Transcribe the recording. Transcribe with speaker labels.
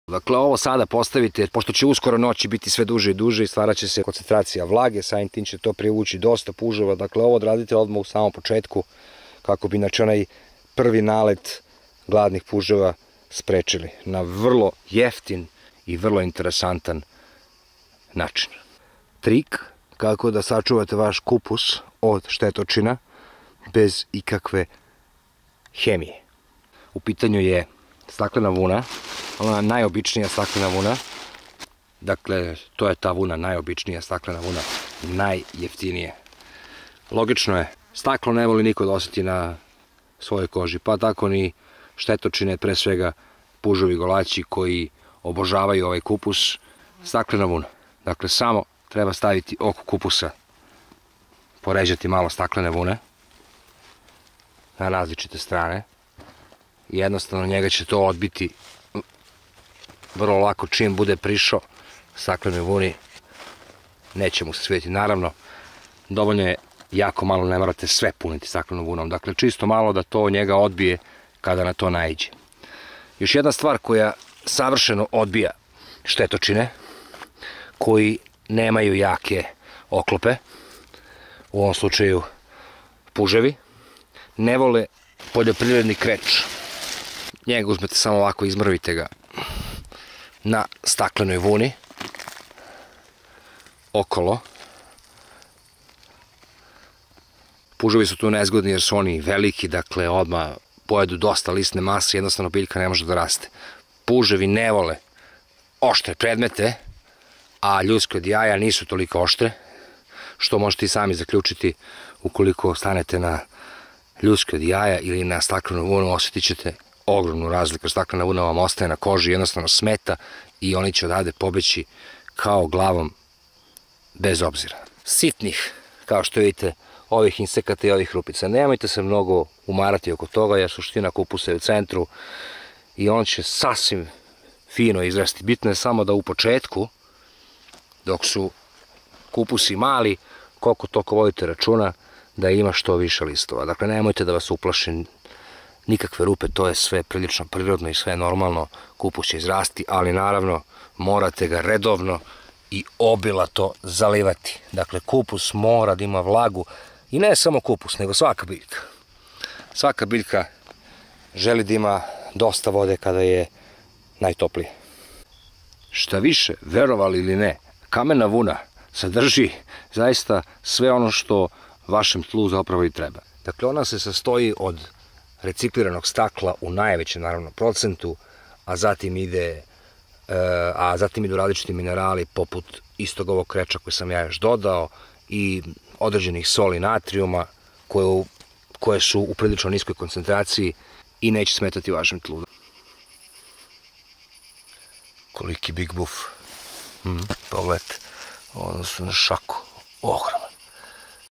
Speaker 1: Dakle, ovo sada postavite, pošto će uskoro noći biti sve duže i duže i stvarat će se koncentracija vlage, samim tim će to privući dosta puževa. Dakle, ovo odradite odmah u samom početku, kako bi znači onaj prvi nalet gladnih puževa sprečili na vrlo jeftin i vrlo interesantan način. Trik kako da sačuvate vaš kupus od štetočina bez ikakve hemije. U pitanju je staklena vuna, ona najobičnija staklena vuna. Dakle, to je ta vuna, najobičnija staklena vuna, najjeftinije. Logično je, staklo ne voli niko da osjeti na svojoj koži, pa tako ni štetočine, pre svega puževi golaći koji obožavaju ovaj kupus. Staklena vuna. Dakle, samo treba staviti oko kupusa, poređati malo staklene vune na različite strane. Jednostavno njega će to odbiti vrlo lako čim bude prišao staklenoj vuni. Neće mu se svidjeti. Naravno, dovoljno je jako malo, ne morate sve puniti staklenom vunom. Dakle, čisto malo da to njega odbije kada na to naiđe. Još jedna stvar koja savršeno odbija štetočine, koji nemaju jake oklope, u ovom slučaju puževi, ne vole poljoprivredni kreč. Njega uzmete samo ovako, izmrvite ga na staklenoj vuni, okolo. Puževi su tu nezgodni jer su oni veliki, dakle odmah pojedu dosta listne mase, jednostavno biljka ne može da raste. Puževi ne vole oštre predmete, a ljudske od jaja nisu toliko oštre, što možete i sami zaključiti ukoliko stanete na ljudske od jaja ili na staklenu vunu, osjetit ćete ogromnu razliku. Staklena vuna vam ostaje na koži, jednostavno smeta i oni će odavde pobeći kao glavom bez obzira. Sitnih, kao što vidite, ovih insekata i ovih rupica. Nemojte se mnogo umarati oko toga, jer suština kupusa je u centru i on će sasvim fino izrasti. Bitno je samo da u početku, dok su kupusi mali, koliko toliko vodite računa da ima što više listova. Dakle, nemojte da vas uplaši nikakve rupe, to je sve prilično prirodno i sve normalno, kupus će izrasti, ali naravno morate ga redovno i obilato zalivati. Dakle, kupus mora da ima vlagu i ne samo kupus, nego svaka biljka. Svaka biljka želi da ima dosta vode kada je najtoplije. Šta više, verovali ili ne, kamena vuna sadrži zaista sve ono što vašem tlu zapravo i treba. Dakle, ona se sastoji od recikliranog stakla u najvećem, naravno, procentu, a zatim idu različiti minerali poput istog ovog kreča koji sam ja još dodao i određenih soli natrijuma koje su u prilično niskoj koncentraciji i neće smetati vašem tlu. Koliki big buff. Pogledajte, odnosno na šaku. Ogrom.